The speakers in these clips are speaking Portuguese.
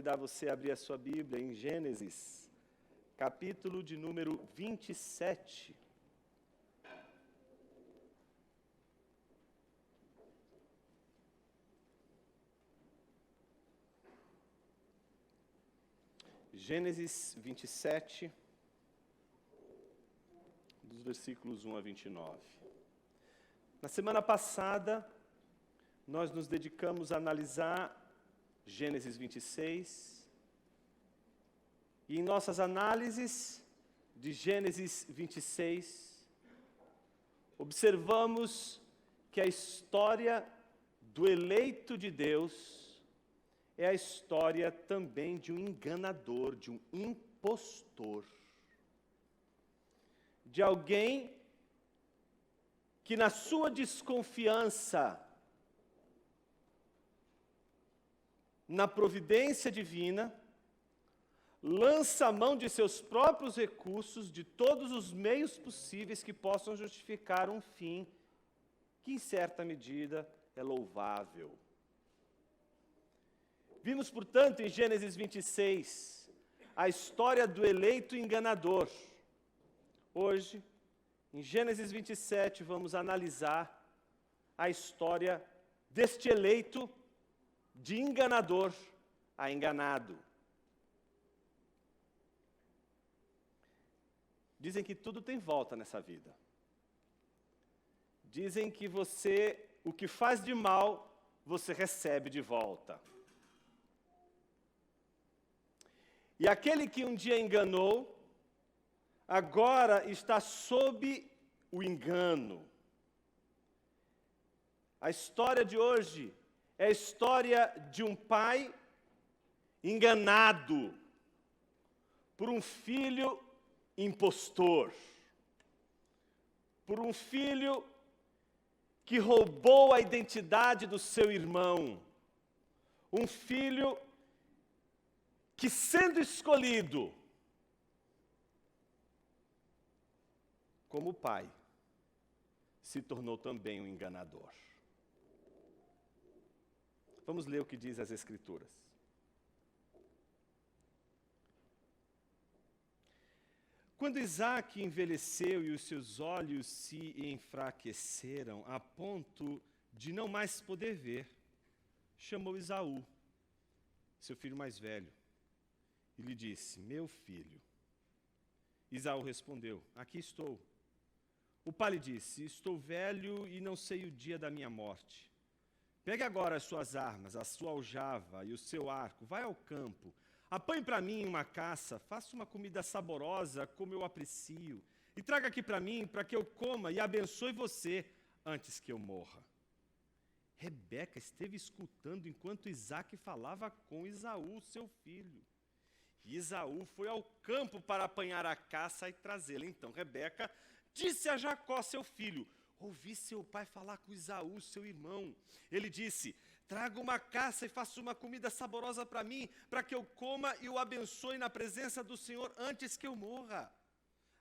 convidar você a abrir a sua Bíblia em Gênesis, capítulo de número 27. Gênesis 27, dos versículos 1 a 29. Na semana passada, nós nos dedicamos a analisar Gênesis 26, e em nossas análises de Gênesis 26, observamos que a história do eleito de Deus é a história também de um enganador, de um impostor, de alguém que na sua desconfiança na providência divina, lança a mão de seus próprios recursos, de todos os meios possíveis que possam justificar um fim que, em certa medida, é louvável. Vimos, portanto, em Gênesis 26, a história do eleito enganador. Hoje, em Gênesis 27, vamos analisar a história deste eleito de enganador a enganado. Dizem que tudo tem volta nessa vida. Dizem que o que faz de mal, você recebe de volta. E aquele que um dia enganou, agora está sob o engano. A história de hoje é a história de um pai enganado por um filho impostor, por um filho que roubou a identidade do seu irmão, um filho que, sendo escolhido como pai, se tornou também um enganador. Vamos ler o que diz as Escrituras. Quando Isaque envelheceu e os seus olhos se enfraqueceram a ponto de não mais poder ver, chamou Esaú, seu filho mais velho, e lhe disse: meu filho. Esaú respondeu: aqui estou. O pai lhe disse: estou velho e não sei o dia da minha morte. Pegue agora as suas armas, a sua aljava e o seu arco, vai ao campo, apanhe para mim uma caça, faça uma comida saborosa como eu aprecio, e traga aqui para mim, para que eu coma e abençoe você antes que eu morra. Rebeca esteve escutando enquanto Isaque falava com Esaú, seu filho. E Esaú foi ao campo para apanhar a caça e trazê-la. Então Rebeca disse a Jacó, seu filho: ouvi seu pai falar com Esaú, seu irmão. Ele disse: traga uma caça e faça uma comida saborosa para mim, para que eu coma e o abençoe na presença do Senhor antes que eu morra.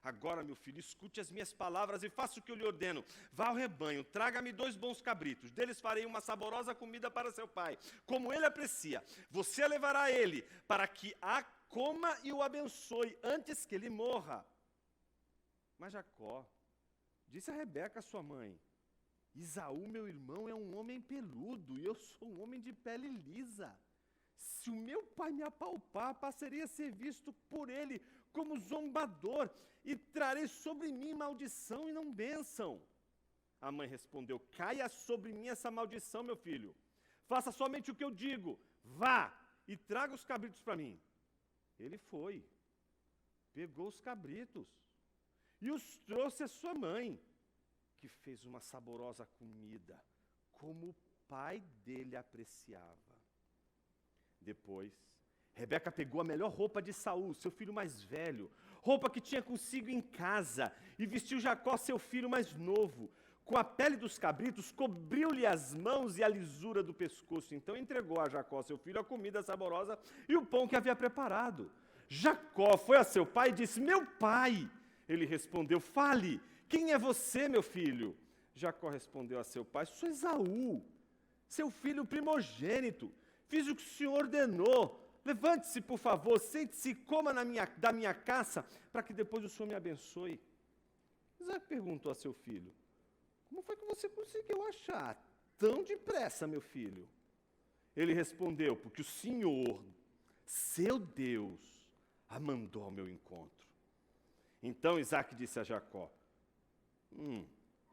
Agora, meu filho, escute as minhas palavras e faça o que eu lhe ordeno. Vá ao rebanho, traga-me 2 bons cabritos. Deles farei uma saborosa comida para seu pai, como ele aprecia. Você a levará a ele, para que a coma e o abençoe antes que ele morra. Mas Jacó disse a Rebeca, sua mãe: Esaú, meu irmão, é um homem peludo, e eu sou um homem de pele lisa. Se o meu pai me apalpar, passarei a ser visto por ele como zombador, e trarei sobre mim maldição e não bênção. A mãe respondeu: caia sobre mim essa maldição, meu filho. Faça somente o que eu digo. Vá e traga os cabritos para mim. Ele foi, pegou os cabritos e os trouxe à sua mãe, que fez uma saborosa comida, como o pai dele apreciava. Depois, Rebeca pegou a melhor roupa de Saul, seu filho mais velho, roupa que tinha consigo em casa, e vestiu Jacó, seu filho mais novo. Com a pele dos cabritos, cobriu-lhe as mãos e a lisura do pescoço. Então entregou a Jacó, seu filho, a comida saborosa e o pão que havia preparado. Jacó foi a seu pai e disse: meu pai. Ele respondeu: fale, quem é você, meu filho? Jacó respondeu a seu pai: sou Esaú, seu filho primogênito. Fiz o que o Senhor ordenou. Levante-se, por favor, sente-se e coma da minha caça, para que depois o Senhor me abençoe. Isaac perguntou a seu filho: como foi que você conseguiu achar tão depressa, meu filho? Ele respondeu: porque o Senhor, seu Deus, a mandou ao meu encontro. Então Isaac disse a Jacó: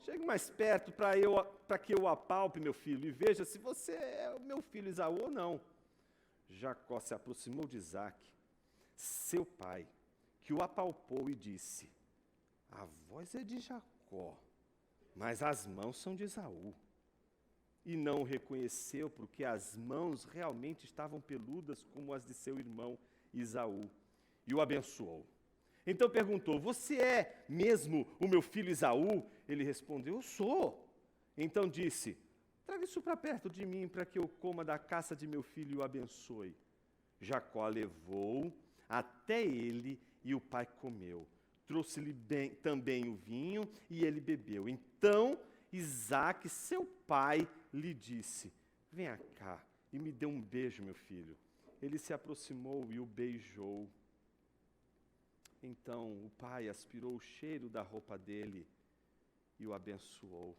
chegue mais perto para que eu o apalpe, meu filho, e veja se você é o meu filho Esaú ou não. Jacó se aproximou de Isaac, seu pai, que o apalpou e disse: a voz é de Jacó, mas as mãos são de Esaú. E não o reconheceu, porque as mãos realmente estavam peludas como as de seu irmão Esaú, e o abençoou. Então perguntou: você é mesmo o meu filho Esaú? Ele respondeu: eu sou. Então disse: traga isso para perto de mim, para que eu coma da caça de meu filho e o abençoe. Jacó levou até ele e o pai comeu. Trouxe-lhe também o vinho e ele bebeu. Então Isaque, seu pai, lhe disse: venha cá e me dê um beijo, meu filho. Ele se aproximou e o beijou. Então o pai aspirou o cheiro da roupa dele e o abençoou.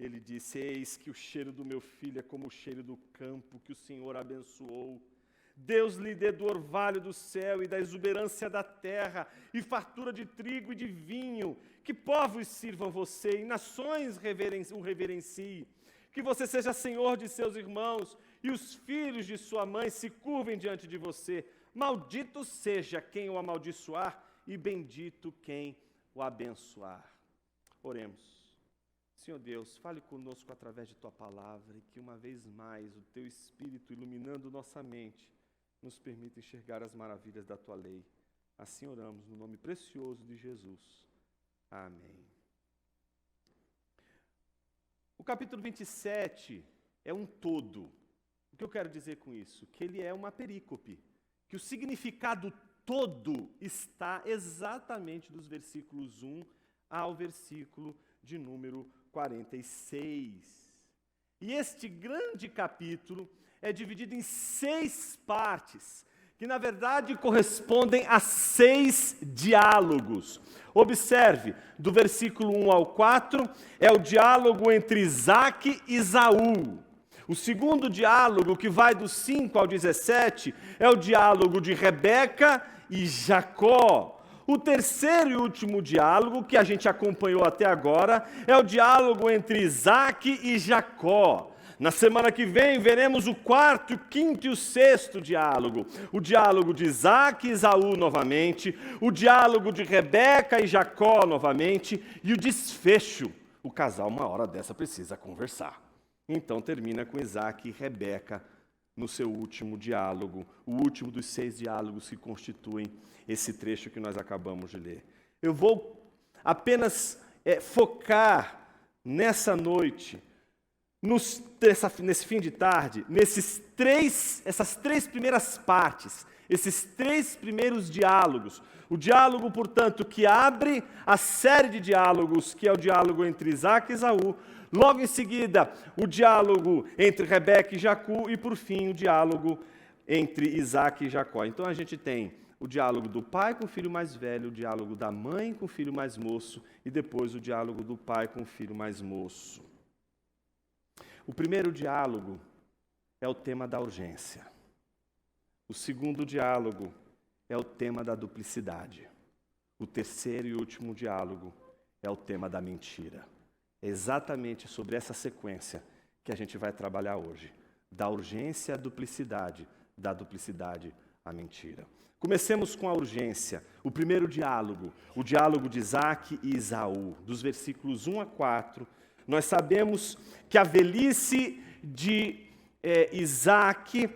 Ele disse: eis que o cheiro do meu filho é como o cheiro do campo que o Senhor abençoou. Deus lhe dê do orvalho do céu e da exuberância da terra, e fartura de trigo e de vinho, que povos sirvam você e nações o reverenciem. Que você seja senhor de seus irmãos, e os filhos de sua mãe se curvem diante de você. Maldito seja quem o amaldiçoar, e bendito quem o abençoar. Oremos. Senhor Deus, fale conosco através de Tua palavra, e que uma vez mais o Teu Espírito, iluminando nossa mente, nos permita enxergar as maravilhas da Tua lei. Assim oramos no nome precioso de Jesus. Amém. O capítulo 27 é um todo. O que eu quero dizer com isso? Que ele é uma perícope. Que o significado todo está exatamente dos versículos 1 ao versículo de número 46. E este grande capítulo é dividido em 6 partes, que na verdade correspondem a 6 diálogos. Observe, do versículo 1 ao 4, é o diálogo entre Isaque e Esaú. O segundo diálogo, que vai do 5 ao 17, é o diálogo de Rebeca e Jacó. O terceiro e último diálogo, que a gente acompanhou até agora, é o diálogo entre Isaque e Jacó. Na semana que vem, veremos o quarto, o quinto e o sexto diálogo. O diálogo de Isaque e Esaú novamente, o diálogo de Rebeca e Jacó novamente, e o desfecho. O casal, uma hora dessa, precisa conversar. Então termina com Isaque e Rebeca no seu último diálogo, o último dos 6 diálogos que constituem esse trecho que nós acabamos de ler. Eu vou apenas focar nessa noite, nesse fim de tarde, essas 3 primeiras partes, esses 3 primeiros diálogos. O diálogo, portanto, que abre a série de diálogos, que é o diálogo entre Isaque e Esaú. Logo em seguida, o diálogo entre Rebeca e Jacó, e por fim, o diálogo entre Isaque e Jacó. Então a gente tem o diálogo do pai com o filho mais velho, o diálogo da mãe com o filho mais moço, e depois o diálogo do pai com o filho mais moço. O primeiro diálogo é o tema da urgência. O segundo diálogo é o tema da duplicidade. O terceiro e último diálogo é o tema da mentira. É exatamente sobre essa sequência que a gente vai trabalhar hoje. Da urgência à duplicidade, da duplicidade à mentira. Comecemos com a urgência. O primeiro diálogo, o diálogo de Isaque e Esaú, dos versículos 1 a 4. Nós sabemos que a velhice de Isaque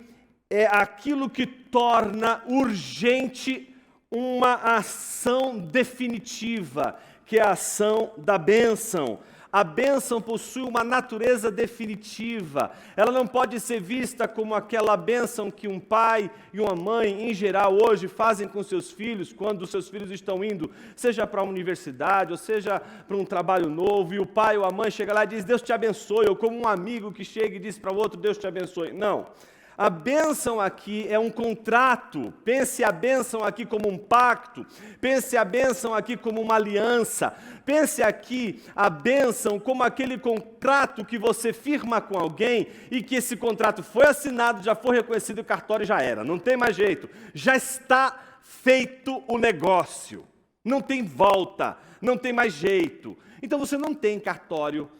é aquilo que torna urgente uma ação definitiva, que é a ação da bênção. A bênção possui uma natureza definitiva. Ela não pode ser vista como aquela bênção que um pai e uma mãe, em geral, hoje fazem com seus filhos, quando os seus filhos estão indo, seja para a universidade, ou seja para um trabalho novo, e o pai ou a mãe chega lá e diz: Deus te abençoe, ou como um amigo que chega e diz para o outro: Deus te abençoe. Não. A bênção aqui é um contrato. Pense a bênção aqui como um pacto. Pense a bênção aqui como uma aliança. Pense aqui a bênção como aquele contrato que você firma com alguém e que esse contrato foi assinado, já foi reconhecido em cartório e já era. Não tem mais jeito. Já está feito o negócio. Não tem volta. Não tem mais jeito. Então você não tem cartório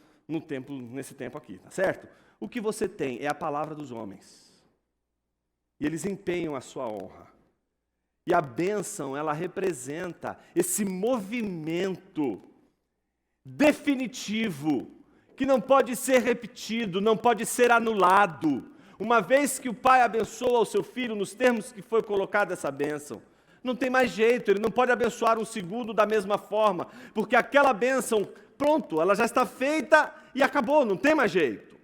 nesse tempo aqui, tá certo? O que você tem é a palavra dos homens. E eles empenham a sua honra. E a bênção, ela representa esse movimento definitivo, que não pode ser repetido, não pode ser anulado. Uma vez que o pai abençoa o seu filho nos termos que foi colocada essa bênção, não tem mais jeito, ele não pode abençoar um segundo da mesma forma, porque aquela bênção, pronto, ela já está feita e acabou, não tem mais jeito.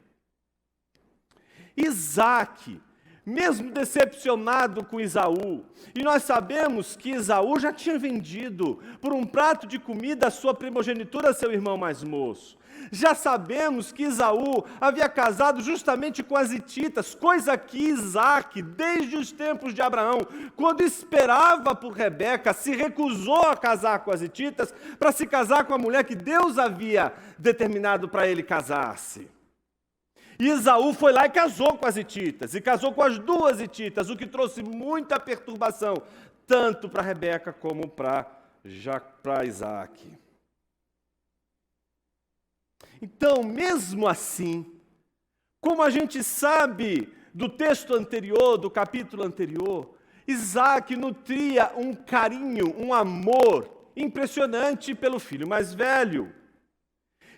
Isaac, mesmo decepcionado com Esaú, e nós sabemos que Esaú já tinha vendido por um prato de comida a sua primogenitura a seu irmão mais moço. Já sabemos que Esaú havia casado justamente com as hititas, coisa que Isaac, desde os tempos de Abraão, quando esperava por Rebeca, se recusou a casar com as hititas para se casar com a mulher que Deus havia determinado para ele casar-se. E Esaú foi lá e casou com as hititas, e casou com as duas hititas, o que trouxe muita perturbação, tanto para Rebeca como para Isaac. Então, mesmo assim, como a gente sabe do texto anterior, do capítulo anterior, Isaac nutria um carinho, um amor impressionante pelo filho mais velho.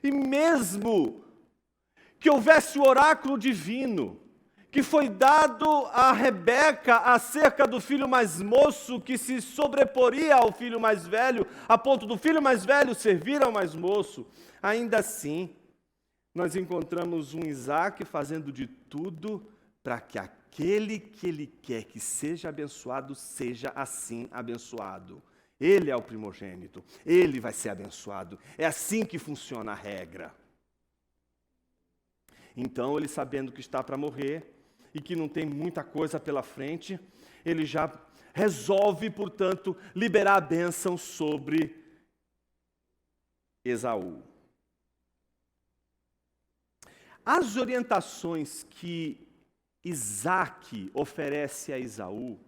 E mesmo que houvesse o oráculo divino, que foi dado a Rebeca acerca do filho mais moço, que se sobreporia ao filho mais velho, a ponto do filho mais velho servir ao mais moço, ainda assim, nós encontramos um Isaac fazendo de tudo para que aquele que ele quer que seja abençoado, seja assim abençoado. Ele é o primogênito, ele vai ser abençoado. É assim que funciona a regra. Então, ele sabendo que está para morrer e que não tem muita coisa pela frente, ele já resolve, portanto, liberar a bênção sobre Esaú. As orientações que Isaac oferece a Esaú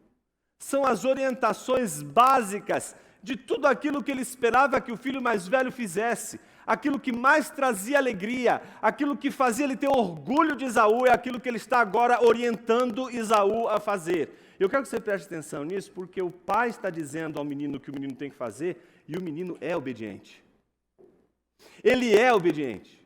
são as orientações básicas de tudo aquilo que ele esperava que o filho mais velho fizesse. Aquilo que mais trazia alegria, aquilo que fazia ele ter orgulho de Esaú, é aquilo que ele está agora orientando Esaú a fazer. Eu quero que você preste atenção nisso, porque o pai está dizendo ao menino o que o menino tem que fazer, e o menino é obediente. Ele é obediente.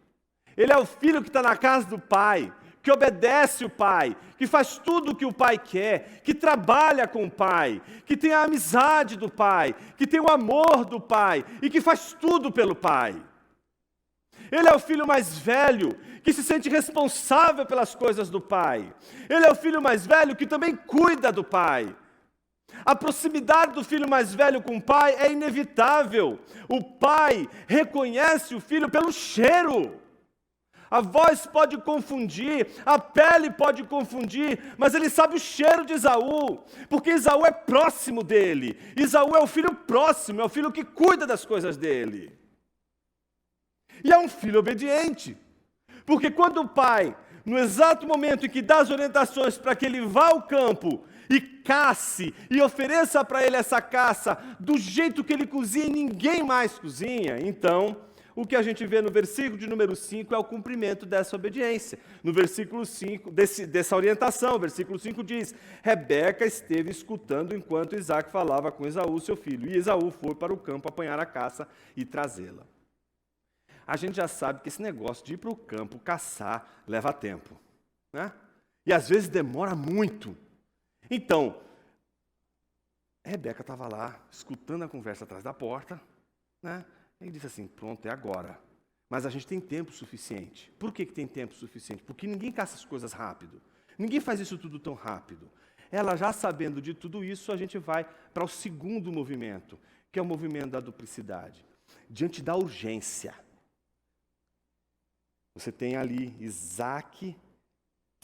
Ele é o filho que está na casa do pai, que obedece o pai, que faz tudo o que o pai quer, que trabalha com o pai, que tem a amizade do pai, que tem o amor do pai, e que faz tudo pelo pai. Ele é o filho mais velho, que se sente responsável pelas coisas do pai. Ele é o filho mais velho que também cuida do pai. A proximidade do filho mais velho com o pai é inevitável. O pai reconhece o filho pelo cheiro. A voz pode confundir, a pele pode confundir, mas ele sabe o cheiro de Esaú, porque Esaú é próximo dele. Esaú é o filho próximo, é o filho que cuida das coisas dele. E é um filho obediente, porque quando o pai, no exato momento em que dá as orientações para que ele vá ao campo e casse, e ofereça para ele essa caça do jeito que ele cozinha e ninguém mais cozinha, então, o que a gente vê no versículo de número 5 é o cumprimento dessa obediência. No versículo 5, dessa orientação, o versículo 5 diz: Rebeca esteve escutando enquanto Isaac falava com Esaú, seu filho, e Esaú foi para o campo apanhar a caça e trazê-la. A gente já sabe que esse negócio de ir para o campo caçar leva tempo, né? E às vezes demora muito. Então, Rebeca estava lá, escutando a conversa atrás da porta, né? E disse assim: pronto, é agora. Mas a gente tem tempo suficiente. Por que tem tempo suficiente? Porque ninguém caça as coisas rápido. Ninguém faz isso tudo tão rápido. Ela já sabendo de tudo isso, a gente vai para o segundo movimento, que é o movimento da duplicidade. Diante da urgência, você tem ali Isaac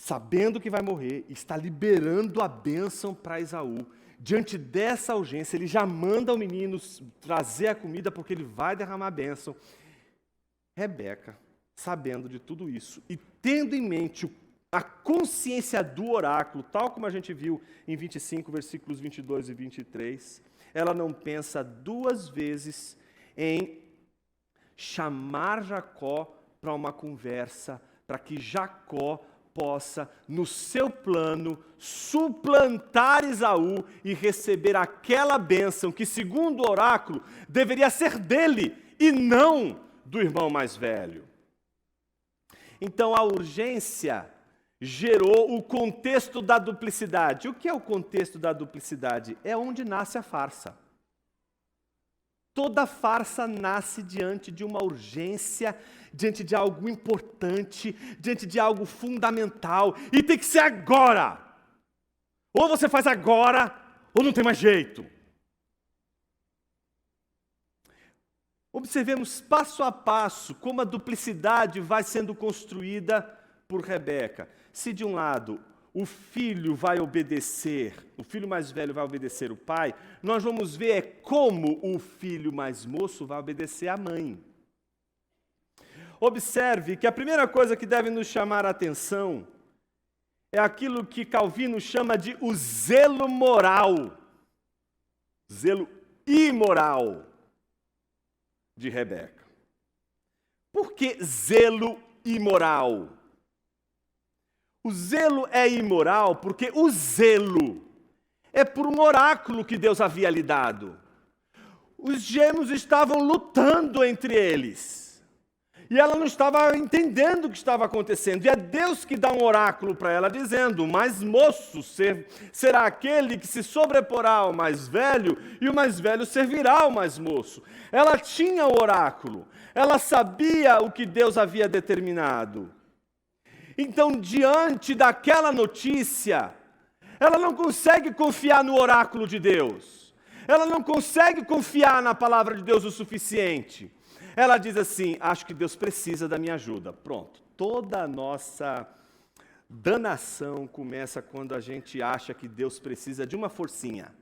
sabendo que vai morrer, está liberando a bênção para Esaú. Diante dessa urgência, ele já manda o menino trazer a comida, porque ele vai derramar a bênção. Rebeca, sabendo de tudo isso, e tendo em mente a consciência do oráculo, tal como a gente viu em 25, versículos 22 e 23, ela não pensa duas vezes em chamar Jacó para uma conversa, para que Jacó possa, no seu plano, suplantar Esaú e receber aquela bênção que, segundo o oráculo, deveria ser dele e não do irmão mais velho. Então, a urgência gerou o contexto da duplicidade. O que é o contexto da duplicidade? É onde nasce a farsa. Toda farsa nasce diante de uma urgência, diante de algo importante, diante de algo fundamental, e tem que ser agora. Ou você faz agora, ou não tem mais jeito. Observemos passo a passo como a duplicidade vai sendo construída por Rebeca. Se de um lado o filho vai obedecer, o filho mais velho vai obedecer o pai, nós vamos ver como o filho mais moço vai obedecer a mãe. Observe que a primeira coisa que deve nos chamar a atenção é aquilo que Calvino chama de o zelo moral, zelo imoral de Rebeca. Por que zelo imoral? O zelo é imoral porque o zelo é por um oráculo que Deus havia lhe dado. Os gêmeos estavam lutando entre eles. E ela não estava entendendo o que estava acontecendo. E é Deus que dá um oráculo para ela, dizendo: o mais moço será aquele que se sobreporá ao mais velho, e o mais velho servirá ao mais moço. Ela tinha o oráculo. Ela sabia o que Deus havia determinado. Então, diante daquela notícia, ela não consegue confiar no oráculo de Deus. Ela não consegue confiar na palavra de Deus o suficiente. Ela diz assim: acho que Deus precisa da minha ajuda. Pronto. Toda a nossa danação começa quando a gente acha que Deus precisa de uma forcinha.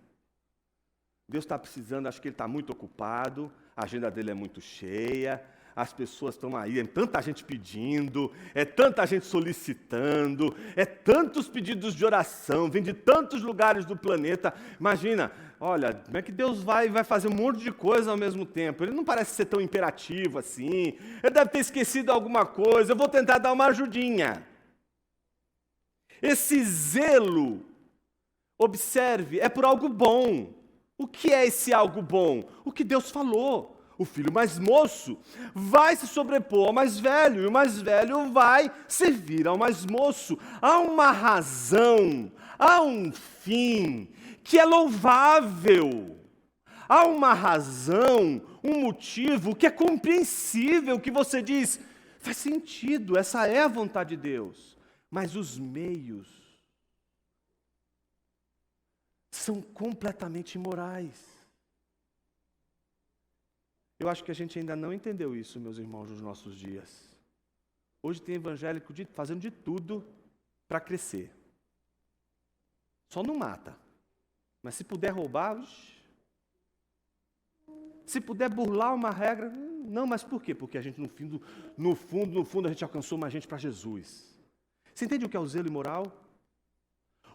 Deus está precisando, acho que Ele está muito ocupado, a agenda dele é muito cheia, as pessoas estão aí, é tanta gente pedindo, é tanta gente solicitando, é tantos pedidos de oração, vem de tantos lugares do planeta. Imagina, olha, como é que Deus vai fazer um monte de coisa ao mesmo tempo? Ele não parece ser tão imperativo assim, ele deve ter esquecido alguma coisa, eu vou tentar dar uma ajudinha. Esse zelo, observe, é por algo bom. O que é esse algo bom? O que Deus falou. O filho mais moço vai se sobrepor ao mais velho, e o mais velho vai servir ao mais moço. Há uma razão, há um fim que é louvável. Há uma razão, um motivo que é compreensível, que você diz, faz sentido, essa é a vontade de Deus. Mas os meios são completamente imorais. Eu acho que a gente ainda não entendeu isso, meus irmãos, nos nossos dias. Hoje tem evangélico fazendo de tudo para crescer. Só não mata. Mas se puder roubar, se puder burlar uma regra, não, mas por quê? Porque a gente, no fundo, a gente alcançou mais gente para Jesus. Você entende o que é o zelo imoral?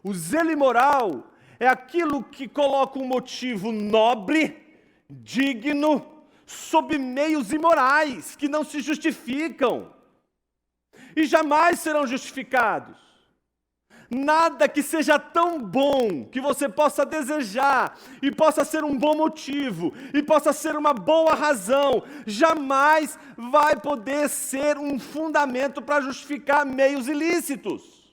O zelo imoral é aquilo que coloca um motivo nobre, digno, sob meios imorais, que não se justificam e jamais serão justificados. Nada que seja tão bom que você possa desejar e possa ser um bom motivo e possa ser uma boa razão, jamais vai poder ser um fundamento para justificar meios ilícitos.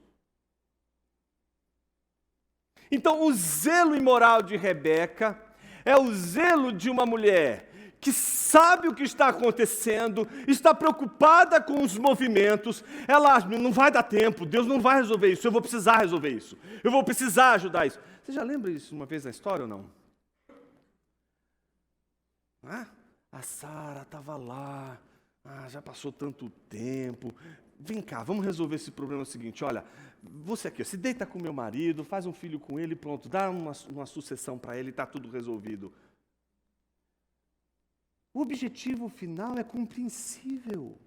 Então, o zelo imoral de Rebeca é o zelo de uma mulher que sabe o que está acontecendo, está preocupada com os movimentos, ela acha, não vai dar tempo, Deus não vai resolver isso, eu vou precisar resolver isso, eu vou precisar ajudar isso. Você já lembra isso uma vez na história ou não? A Sara estava lá, já passou tanto tempo, vem cá, vamos resolver esse problema seguinte, olha, você aqui, se deita com meu marido, faz um filho com ele, pronto, dá uma sucessão para ele, está tudo resolvido. O objetivo final é compreensível.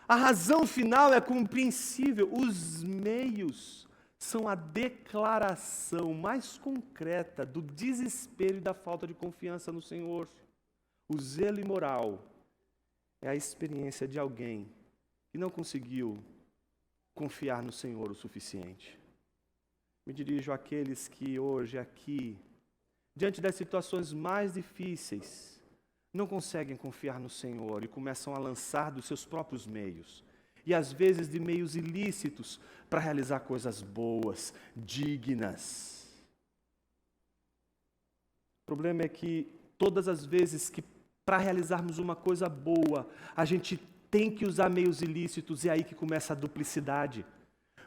A razão final é compreensível. Os meios são a declaração mais concreta do desespero e da falta de confiança no Senhor. O zelo imoral é a experiência de alguém que não conseguiu confiar no Senhor o suficiente. Me dirijo àqueles que hoje aqui, diante das situações mais difíceis, não conseguem confiar no Senhor e começam a lançar dos seus próprios meios, e às vezes de meios ilícitos, para realizar coisas boas, dignas. O problema é que todas as vezes que para realizarmos uma coisa boa, a gente tem que usar meios ilícitos, e é aí que começa a duplicidade.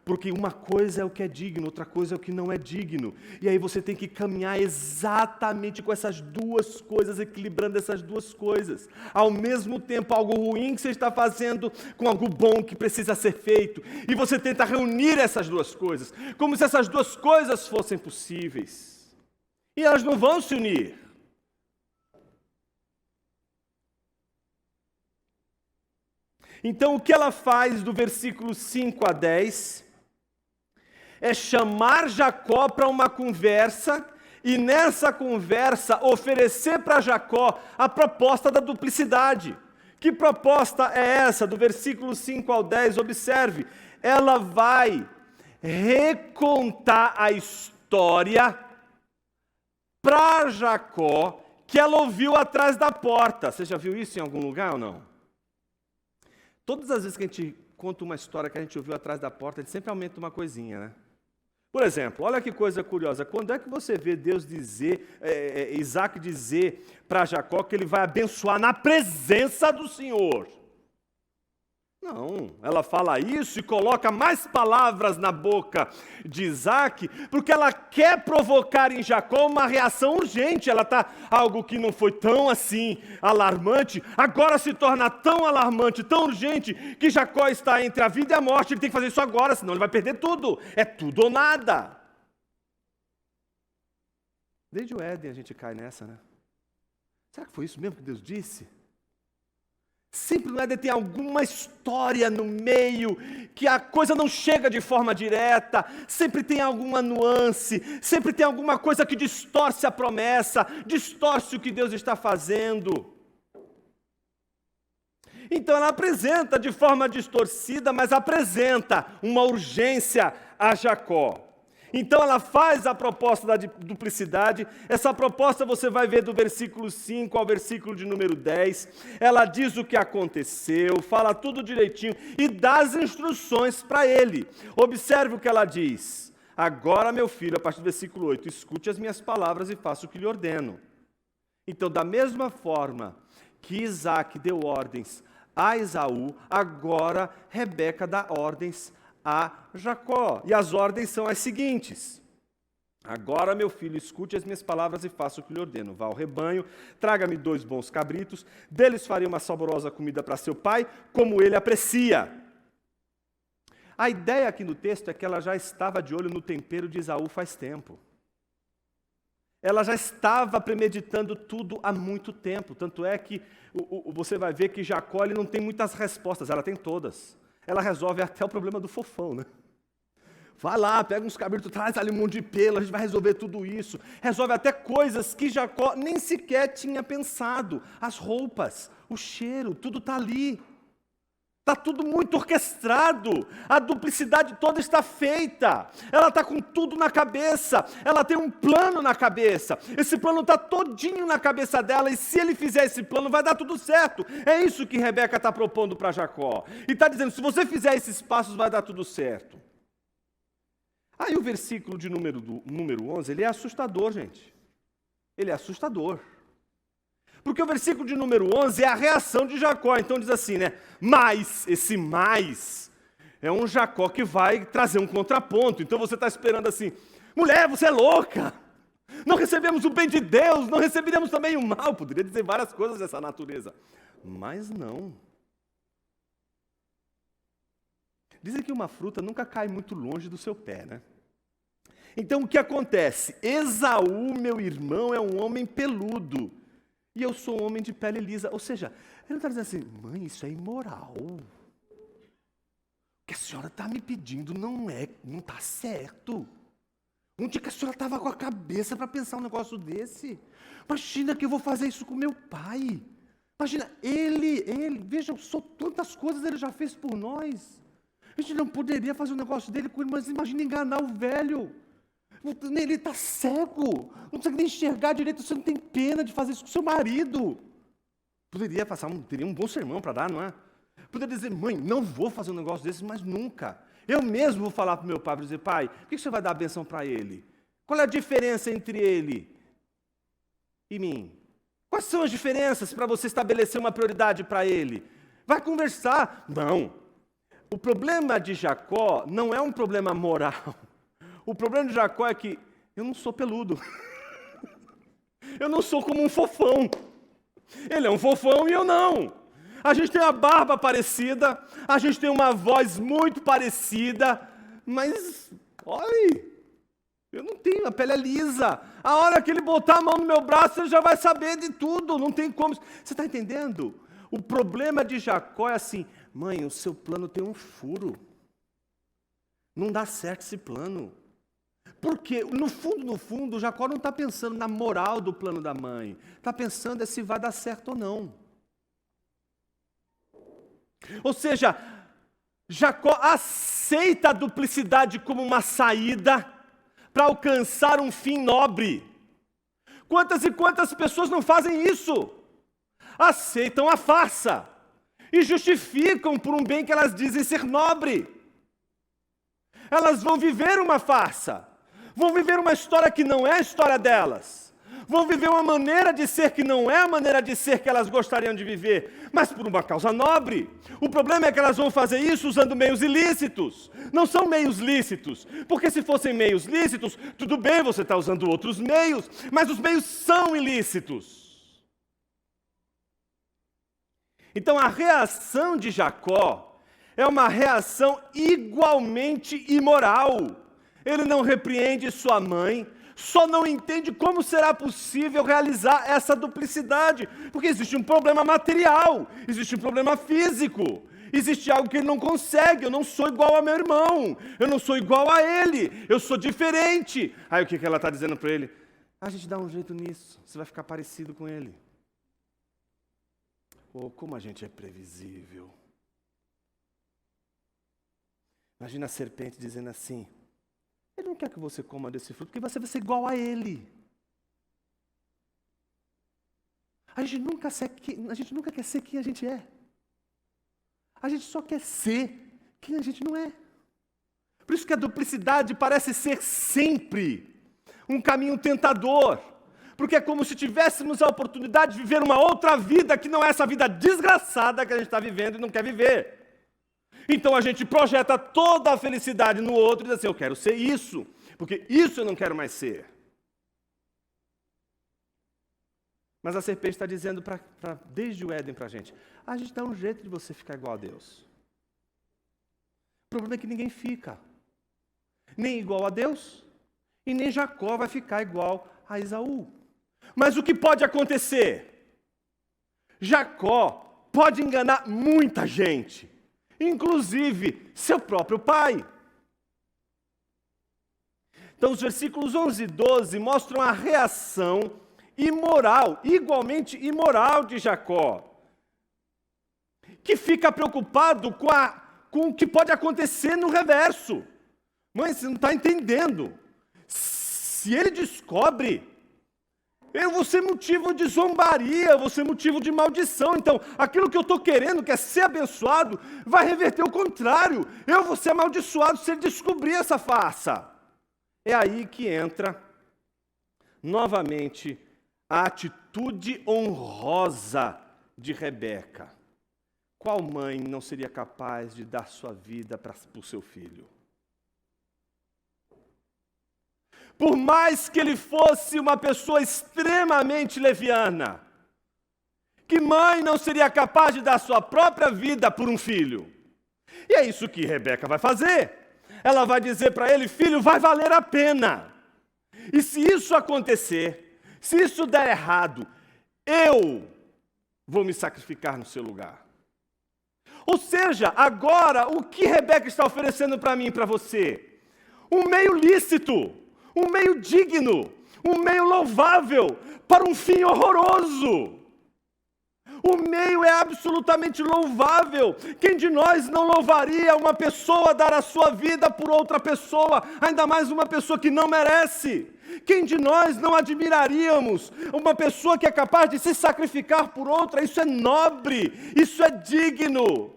Porque uma coisa é o que é digno, outra coisa é o que não é digno. E aí você tem que caminhar exatamente com essas duas coisas, equilibrando essas duas coisas. Ao mesmo tempo, algo ruim que você está fazendo com algo bom que precisa ser feito. E você tenta reunir essas duas coisas, como se essas duas coisas fossem possíveis. E elas não vão se unir. Então, o que ela faz do versículo 5 a 10 é chamar Jacó para uma conversa e nessa conversa oferecer para Jacó a proposta da duplicidade. Que proposta é essa? Do versículo 5 ao 10, observe, ela vai recontar a história para Jacó que ela ouviu atrás da porta. Você já viu isso em algum lugar ou não? Todas as vezes que a gente conta uma história que a gente ouviu atrás da porta, a gente sempre aumenta uma coisinha, né? Por exemplo, olha que coisa curiosa. Quando é que você vê Deus dizer, Isaac dizer para Jacó que ele vai abençoar na presença do Senhor? Não, ela fala isso e coloca mais palavras na boca de Isaac, porque ela quer provocar em Jacó uma reação urgente. Ela está, algo que não foi tão assim alarmante, agora se torna tão alarmante, tão urgente, que Jacó está entre a vida e a morte. Ele tem que fazer isso agora, senão ele vai perder tudo. É tudo ou nada. Desde o Éden a gente cai nessa, né? Será que foi isso mesmo que Deus disse? Sempre no Éden tem alguma história no meio, que a coisa não chega de forma direta, sempre tem alguma nuance, sempre tem alguma coisa que distorce a promessa, distorce o que Deus está fazendo. Então ela apresenta de forma distorcida, mas apresenta uma urgência a Jacó. Então ela faz a proposta da duplicidade. Essa proposta você vai ver do versículo 5 ao versículo de número 10. Ela diz o que aconteceu, fala tudo direitinho e dá as instruções para ele. Observe o que ela diz. Agora, meu filho, a partir do versículo 8, escute as minhas palavras e faça o que lhe ordeno. Então, da mesma forma que Isaac deu ordens a Esaú, agora Rebeca dá ordens a Jacó. E as ordens são as seguintes. Agora, meu filho, escute as minhas palavras e faça o que lhe ordeno. Vá ao rebanho, traga-me 2 bons cabritos, deles farei uma saborosa comida para seu pai, como ele aprecia. A ideia aqui no texto é que ela já estava de olho no tempero de Esaú faz tempo. Ela já estava premeditando tudo há muito tempo. Tanto é que você vai ver que Jacó ele não tem muitas respostas, ela tem todas. Ela resolve até o problema do fofão, né? Vai lá, pega uns cabritos, traz ali um monte de pelo, a gente vai resolver tudo isso. Resolve até coisas que Jacó nem sequer tinha pensado. As roupas, o cheiro, tudo está ali. Está tudo muito orquestrado. A duplicidade toda está feita. Ela está com tudo na cabeça. Ela tem um plano na cabeça. Esse plano está todinho na cabeça dela. E se ele fizer esse plano, vai dar tudo certo. É isso que Rebeca está propondo para Jacó. E está dizendo, se você fizer esses passos, vai dar tudo certo. Aí o versículo de número 11, ele é assustador, gente. Ele é assustador. Porque o versículo de número 11 é a reação de Jacó. Então diz assim, né? Mas, esse mais, é um Jacó que vai trazer um contraponto. Então você está esperando assim, mulher, você é louca. Não recebemos o bem de Deus, não receberemos também o mal. Poderia dizer várias coisas dessa natureza. Mas não. Dizem que uma fruta nunca cai muito longe do seu pé, né? Então, o que acontece? Esaú, meu irmão, é um homem peludo. E eu sou um homem de pele lisa. Ou seja, ele não está dizendo assim, mãe, isso é imoral. O que a senhora está me pedindo não está certo. Onde que a senhora estava com a cabeça para pensar um negócio desse? Imagina que eu vou fazer isso com meu pai. Imagina, ele, veja, só tantas coisas ele já fez por nós. A gente não poderia fazer um negócio dele com ele, mas imagina enganar o velho. Ele está cego, não consegue nem enxergar direito, você não tem pena de fazer isso com seu marido. Poderia teria um bom sermão para dar, não é? Poderia dizer, mãe, não vou fazer um negócio desse, mas nunca. Eu mesmo vou falar para o meu pai, dizer, pai, por que você vai dar a bênção para ele? Qual é a diferença entre ele e mim? Quais são as diferenças para você estabelecer uma prioridade para ele? Vai conversar. Não. O problema de Jacó não é um problema moral. O problema de Jacó é que eu não sou peludo. Eu não sou como um fofão. Ele é um fofão e eu não. A gente tem uma barba parecida, a gente tem uma voz muito parecida, mas, olha, eu não tenho, a pele é lisa. A hora que ele botar a mão no meu braço, ele já vai saber de tudo, não tem como. Você está entendendo? O problema de Jacó é assim, mãe, o seu plano tem um furo. Não dá certo esse plano. Porque, no fundo, Jacó não está pensando na moral do plano da mãe. Está pensando se vai dar certo ou não. Ou seja, Jacó aceita a duplicidade como uma saída para alcançar um fim nobre. Quantas e quantas pessoas não fazem isso? Aceitam a farsa e justificam por um bem que elas dizem ser nobre. Elas vão viver uma farsa, vão viver uma história que não é a história delas. Vão viver uma maneira de ser que não é a maneira de ser que elas gostariam de viver, mas por uma causa nobre. O problema é que elas vão fazer isso usando meios ilícitos. Não são meios lícitos, porque se fossem meios lícitos, tudo bem, você está usando outros meios, mas os meios são ilícitos. Então a reação de Jacó é uma reação igualmente imoral. Ele não repreende sua mãe, só não entende como será possível realizar essa duplicidade, porque existe um problema material, existe um problema físico, existe algo que ele não consegue. Eu não sou igual ao meu irmão, eu não sou igual a ele, eu sou diferente. Aí o que ela está dizendo para ele? A gente dá um jeito nisso, você vai ficar parecido com ele. Oh, como a gente é previsível. Imagina a serpente dizendo assim, ele não quer que você coma desse fruto, porque você vai ser igual a ele. A gente nunca quer ser quem a gente é. A gente só quer ser quem a gente não é. Por isso que a duplicidade parece ser sempre um caminho tentador. Porque é como se tivéssemos a oportunidade de viver uma outra vida que não é essa vida desgraçada que a gente está vivendo e não quer viver. Então a gente projeta toda a felicidade no outro e diz assim, eu quero ser isso, porque isso eu não quero mais ser. Mas a serpente está dizendo desde o Éden para a gente dá um jeito de você ficar igual a Deus. O problema é que ninguém fica. Nem igual a Deus, e nem Jacó vai ficar igual a Esaú. Mas o que pode acontecer? Jacó pode enganar muita gente, inclusive seu próprio pai. Então, os versículos 11 e 12 mostram a reação imoral, igualmente imoral de Jacó, que fica preocupado com o que pode acontecer no reverso. Mãe, você não está entendendo. Se ele descobre, eu vou ser motivo de zombaria, vou ser motivo de maldição. Então, aquilo que eu estou querendo, que é ser abençoado, vai reverter o contrário. Eu vou ser amaldiçoado se ele descobrir essa farsa. É aí que entra, novamente, a atitude honrosa de Rebeca. Qual mãe não seria capaz de dar sua vida para o seu filho? Por mais que ele fosse uma pessoa extremamente leviana, que mãe não seria capaz de dar sua própria vida por um filho? E é isso que Rebeca vai fazer. Ela vai dizer para ele: filho, vai valer a pena. E se isso acontecer, se isso der errado, eu vou me sacrificar no seu lugar. Ou seja, agora, o que Rebeca está oferecendo para mim e para você? Um meio lícito, um meio digno, um meio louvável para um fim horroroso. O meio é absolutamente louvável. Quem de nós não louvaria uma pessoa dar a sua vida por outra pessoa, ainda mais uma pessoa que não merece? Quem de nós não admiraríamos uma pessoa que é capaz de se sacrificar por outra? Isso é nobre, isso é digno.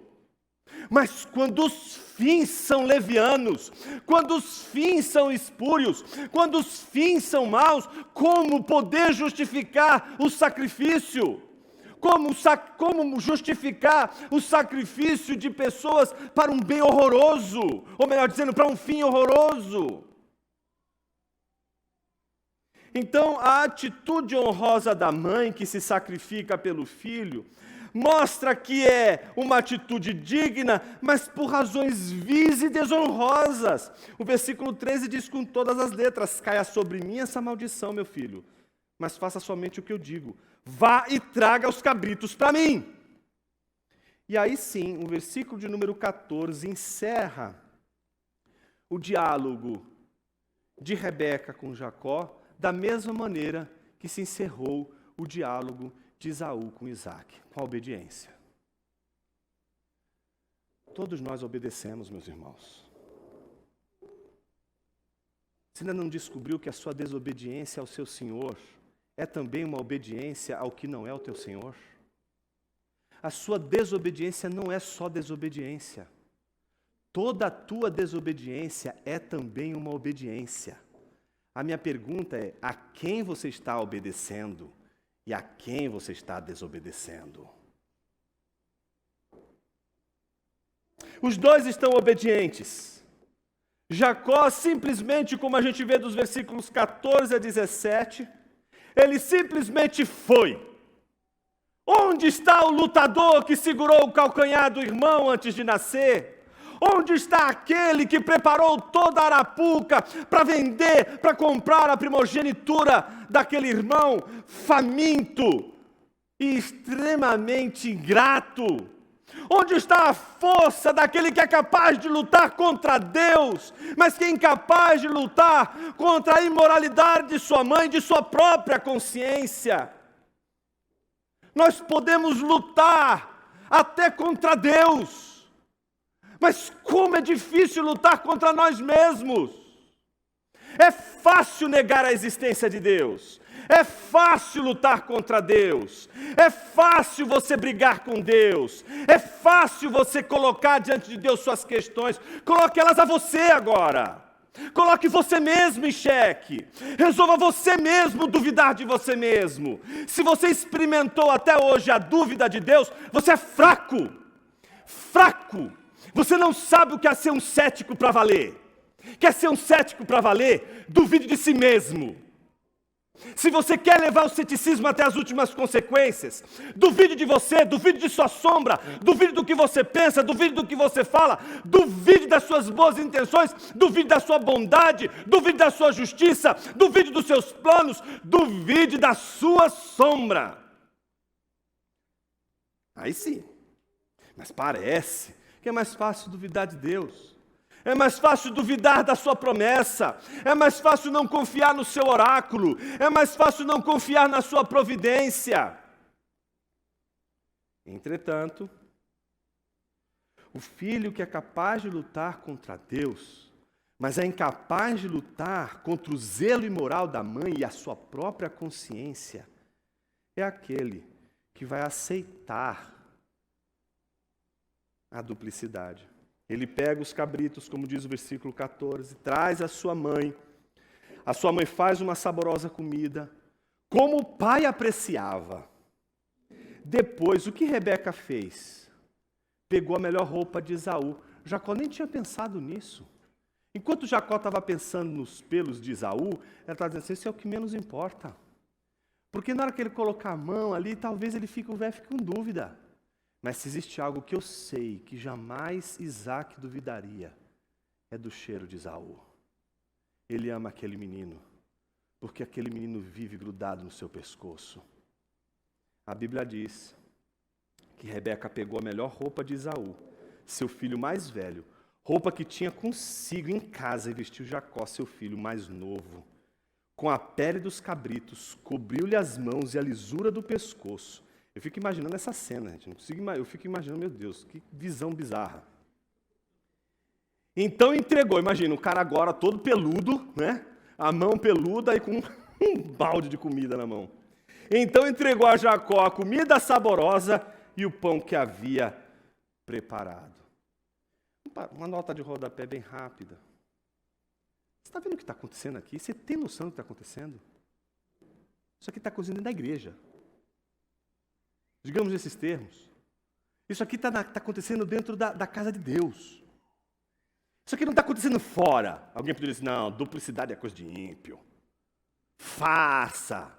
Mas quando os fins são levianos, quando os fins são espúrios, quando os fins são maus, como poder justificar o sacrifício? Como justificar o sacrifício de pessoas para um bem horroroso? Ou melhor dizendo, para um fim horroroso? Então, a atitude honrosa da mãe que se sacrifica pelo filho mostra que é uma atitude digna, mas por razões vis e desonrosas. O versículo 13 diz com todas as letras: caia sobre mim essa maldição, meu filho, mas faça somente o que eu digo. Vá e traga os cabritos para mim. E aí sim, o versículo de número 14 encerra o diálogo de Rebeca com Jacó, da mesma maneira que se encerrou o diálogo de Esaú com Isaac, com a obediência. Todos nós obedecemos, meus irmãos. Você ainda não descobriu que a sua desobediência ao seu Senhor é também uma obediência ao que não é o teu Senhor? A sua desobediência não é só desobediência. Toda a tua desobediência é também uma obediência. A minha pergunta é: a quem você está obedecendo e a quem você está desobedecendo? Os dois estão obedientes. Jacó simplesmente, como a gente vê dos versículos 14 a 17, ele simplesmente foi. Onde está o lutador que segurou o calcanhar do irmão antes de nascer? Onde está aquele que preparou toda a arapuca para vender, para comprar a primogenitura daquele irmão faminto e extremamente ingrato? Onde está a força daquele que é capaz de lutar contra Deus, mas que é incapaz de lutar contra a imoralidade de sua mãe, de sua própria consciência? Nós podemos lutar até contra Deus, mas como é difícil lutar contra nós mesmos. É fácil negar a existência de Deus. É fácil lutar contra Deus. É fácil você brigar com Deus. É fácil você colocar diante de Deus suas questões. Coloque elas a você agora. Coloque você mesmo em xeque. Resolva você mesmo duvidar de você mesmo. Se você experimentou até hoje a dúvida de Deus, você é fraco. Fraco. Você não sabe o que é ser um cético para valer. Quer ser um cético para valer? Duvide de si mesmo. Se você quer levar o ceticismo até as últimas consequências, duvide de você, duvide de sua sombra, duvide do que você pensa, duvide do que você fala, duvide das suas boas intenções, duvide da sua bondade, duvide da sua justiça, duvide dos seus planos, duvide da sua sombra. Aí sim, mas parece que é mais fácil duvidar de Deus. É mais fácil duvidar da sua promessa. É mais fácil não confiar no seu oráculo. É mais fácil não confiar na sua providência. Entretanto, o filho que é capaz de lutar contra Deus, mas é incapaz de lutar contra o zelo imoral da mãe e a sua própria consciência, é aquele que vai aceitar a duplicidade. Ele pega os cabritos, como diz o versículo 14, traz a sua mãe faz uma saborosa comida, como o pai apreciava. Depois, o que Rebeca fez? Pegou a melhor roupa de Esaú. Jacó nem tinha pensado nisso. Enquanto Jacó estava pensando nos pelos de Esaú, ela estava dizendo assim: isso é o que menos importa. Porque na hora que ele colocar a mão ali, talvez ele fique com dúvida. Mas se existe algo que eu sei que jamais Isaac duvidaria, é do cheiro de Esaú. Ele ama aquele menino, porque aquele menino vive grudado no seu pescoço. A Bíblia diz que Rebeca pegou a melhor roupa de Esaú, seu filho mais velho, roupa que tinha consigo em casa, e vestiu Jacó, seu filho mais novo. Com a pele dos cabritos, cobriu-lhe as mãos e a lisura do pescoço. Eu fico imaginando essa cena, gente. Eu fico imaginando, meu Deus, que visão bizarra. Então entregou, imagina, o cara agora todo peludo, né? A mão peluda e com um balde de comida na mão. Então entregou a Jacó a comida saborosa e o pão que havia preparado. Uma nota de rodapé bem rápida. Você está vendo o que está acontecendo aqui? Você tem noção do que está acontecendo? Isso aqui está acontecendo dentro da igreja. Digamos esses termos. Isso aqui está acontecendo dentro da casa de Deus. Isso aqui não está acontecendo fora. Alguém poderia dizer, não, duplicidade é coisa de ímpio. Farsa.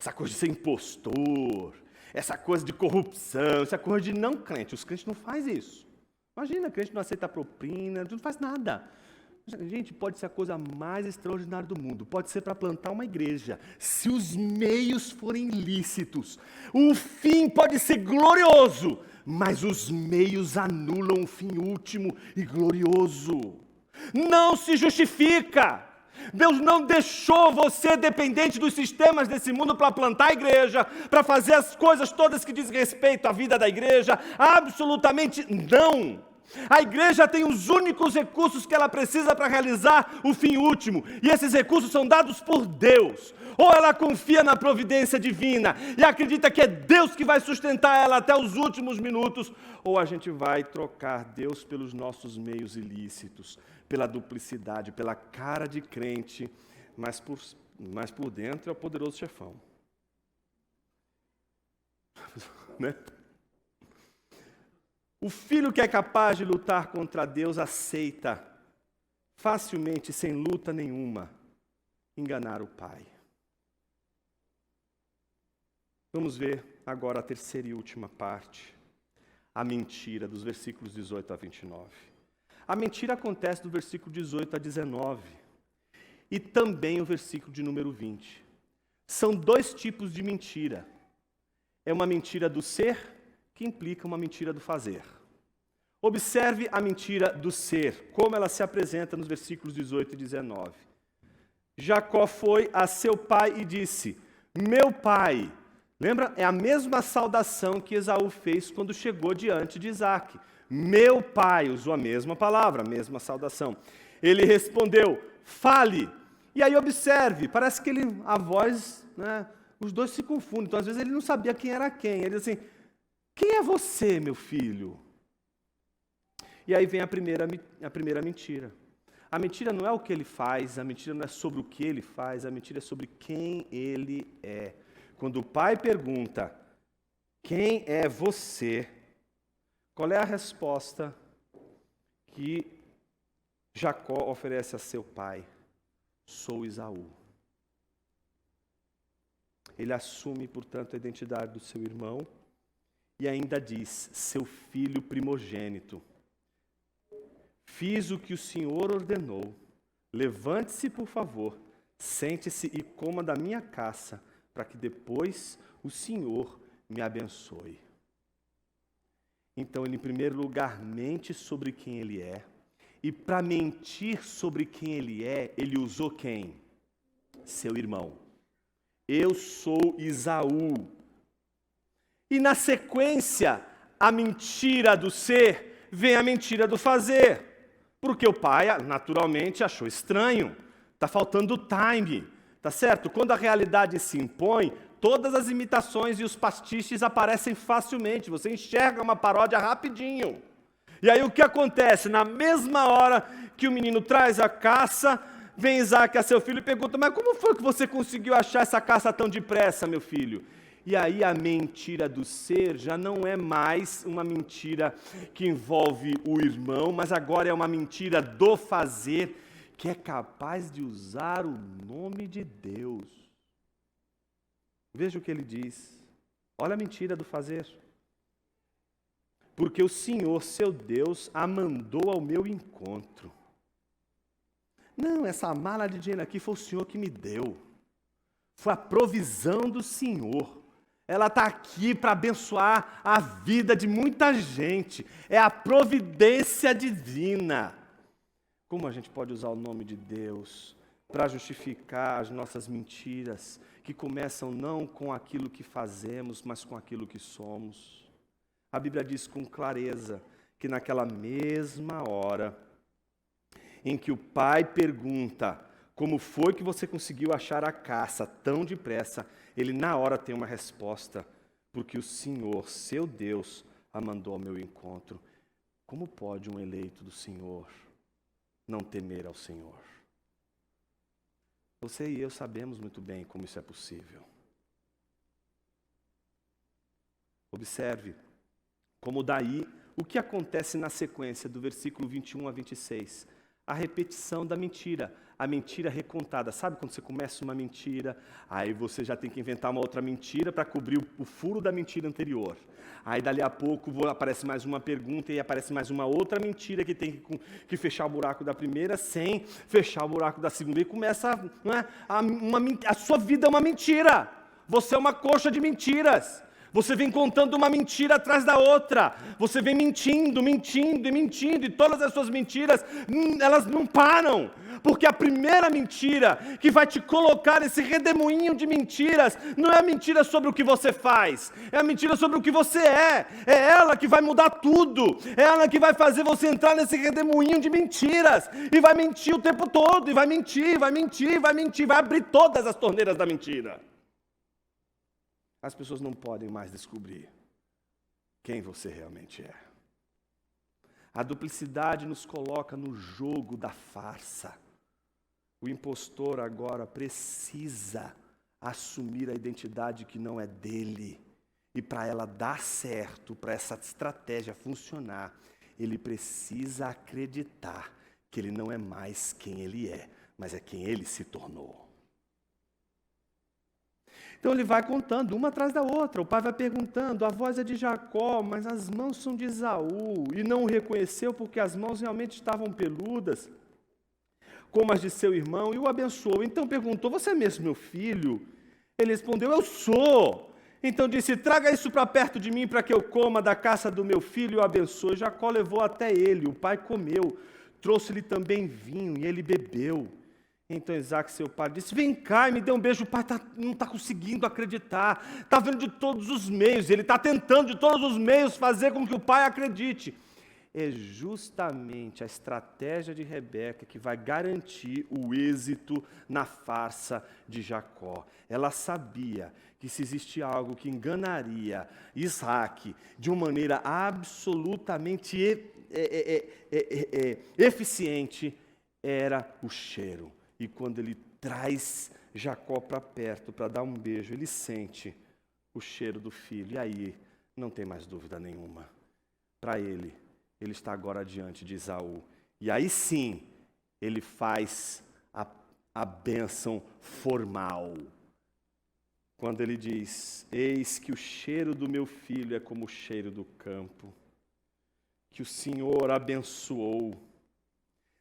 Essa coisa de ser impostor. Essa coisa de corrupção. Essa coisa de não crente. Os crentes não fazem isso. Imagina, crente não aceita propina, não faz nada. Gente, pode ser a coisa mais extraordinária do mundo. Pode ser para plantar uma igreja. Se os meios forem lícitos, o fim pode ser glorioso, mas os meios anulam o fim último e glorioso. Não se justifica. Deus não deixou você dependente dos sistemas desse mundo para plantar a igreja, para fazer as coisas todas que dizem respeito à vida da igreja. Absolutamente não. A igreja tem os únicos recursos que ela precisa para realizar o fim último. E esses recursos são dados por Deus. Ou ela confia na providência divina e acredita que é Deus que vai sustentar ela até os últimos minutos, ou a gente vai trocar Deus pelos nossos meios ilícitos, pela duplicidade, pela cara de crente, mas por dentro é o poderoso chefão. Né? O filho que é capaz de lutar contra Deus aceita facilmente, sem luta nenhuma, enganar o pai. Vamos ver agora a terceira e última parte, a mentira, dos versículos 18 a 29. A mentira acontece do versículo 18 a 19 e também o versículo de número 20. São dois tipos de mentira. É uma mentira do ser, que implica uma mentira do fazer. Observe a mentira do ser, como ela se apresenta nos versículos 18 e 19. Jacó foi a seu pai e disse, meu pai. Lembra? É a mesma saudação que Esaú fez quando chegou diante de Isaac. Meu pai, usou a mesma palavra, a mesma saudação. Ele respondeu, fale. E aí observe, parece que a voz, né, os dois se confundem. Então às vezes ele não sabia quem era quem. Ele diz assim, quem é você, meu filho? E aí vem a primeira mentira. A mentira não é o que ele faz, a mentira não é sobre o que ele faz, a mentira é sobre quem ele é. Quando o pai pergunta, quem é você? Qual é a resposta que Jacó oferece a seu pai? Sou Esaú. Ele assume, portanto, a identidade do seu irmão e ainda diz, seu filho primogênito. Fiz o que o Senhor ordenou. Levante-se, por favor, sente-se e coma da minha caça, para que depois o Senhor me abençoe. Então, ele, em primeiro lugar, mente sobre quem ele é. E para mentir sobre quem ele é, ele usou quem? Seu irmão. Eu sou Esaú. E na sequência, a mentira do ser, vem a mentira do fazer. Porque o pai, naturalmente, achou estranho. Está faltando o time, tá certo? Quando a realidade se impõe, todas as imitações e os pastiches aparecem facilmente. Você enxerga uma paródia rapidinho. E aí o que acontece? Na mesma hora que o menino traz a caça, vem Isaac a seu filho e pergunta, mas como foi que você conseguiu achar essa caça tão depressa, meu filho? E aí a mentira do ser já não é mais uma mentira que envolve o irmão, mas agora é uma mentira do fazer, que é capaz de usar o nome de Deus. Veja o que ele diz. Olha a mentira do fazer. porque o Senhor, seu Deus, a mandou ao meu encontro. Não, essa mala de dinheiro aqui foi o Senhor que me deu. Foi a provisão do Senhor. Ela está aqui para abençoar a vida de muita gente. É a providência divina. Como a gente pode usar o nome de Deus para justificar as nossas mentiras, que começam não com aquilo que fazemos, mas com aquilo que somos? A Bíblia diz com clareza que naquela mesma hora em que o pai pergunta como foi que você conseguiu achar a caça tão depressa, ele na hora tem uma resposta, porque o Senhor, seu Deus, a mandou ao meu encontro. Como pode um eleito do Senhor não temer ao Senhor? Você e eu sabemos muito bem como isso é possível. Observe como daí, o que acontece na sequência do versículo 21 a 26? A repetição da mentira, a mentira recontada. Sabe quando você começa uma mentira, aí você já tem que inventar uma outra mentira para cobrir o furo da mentira anterior. Aí dali a pouco aparece mais uma pergunta e aparece mais uma outra mentira que tem que fechar o buraco da primeira sem fechar o buraco da segunda. E começa, não é? A sua vida é uma mentira. Você é uma coxa de mentiras. Você vem contando uma mentira atrás da outra. Você vem mentindo, mentindo e mentindo. E todas as suas mentiras, elas não param. Porque a primeira mentira que vai te colocar esse redemoinho de mentiras, não é a mentira sobre o que você faz. É a mentira sobre o que você é. É ela que vai mudar tudo. É ela que vai fazer você entrar nesse redemoinho de mentiras. E vai mentir o tempo todo. E vai mentir, vai mentir, vai mentir. Vai abrir todas as torneiras da mentira. As pessoas não podem mais descobrir quem você realmente é. A duplicidade nos coloca no jogo da farsa. O impostor agora precisa assumir a identidade que não é dele. E para ela dar certo, para essa estratégia funcionar, ele precisa acreditar que ele não é mais quem ele é, mas é quem ele se tornou. Então ele vai contando uma atrás da outra. O pai vai perguntando, a voz é de Jacó, mas as mãos são de Esaú. E não o reconheceu porque as mãos realmente estavam peludas, como as de seu irmão, e o abençoou. Então perguntou, você é mesmo meu filho? Ele respondeu, eu sou. Então disse, traga isso para perto de mim para que eu coma da caça do meu filho e o abençoe. Jacó levou até ele, o pai comeu. Trouxe-lhe também vinho e ele bebeu. Então Isaac, seu pai, disse, vem cá e me dê um beijo. O pai não está conseguindo acreditar, está vendo de todos os meios, ele está tentando de todos os meios fazer com que o pai acredite. É justamente a estratégia de Rebeca que vai garantir o êxito na farsa de Jacó. Ela sabia que se existia algo que enganaria Isaac de uma maneira absolutamente eficiente, era o cheiro. E quando ele traz Jacó para perto para dar um beijo, ele sente o cheiro do filho. E aí, não tem mais dúvida nenhuma. Para ele está agora diante de Esaú. E aí sim, ele faz a bênção formal. Quando ele diz, eis que o cheiro do meu filho é como o cheiro do campo, que o Senhor abençoou.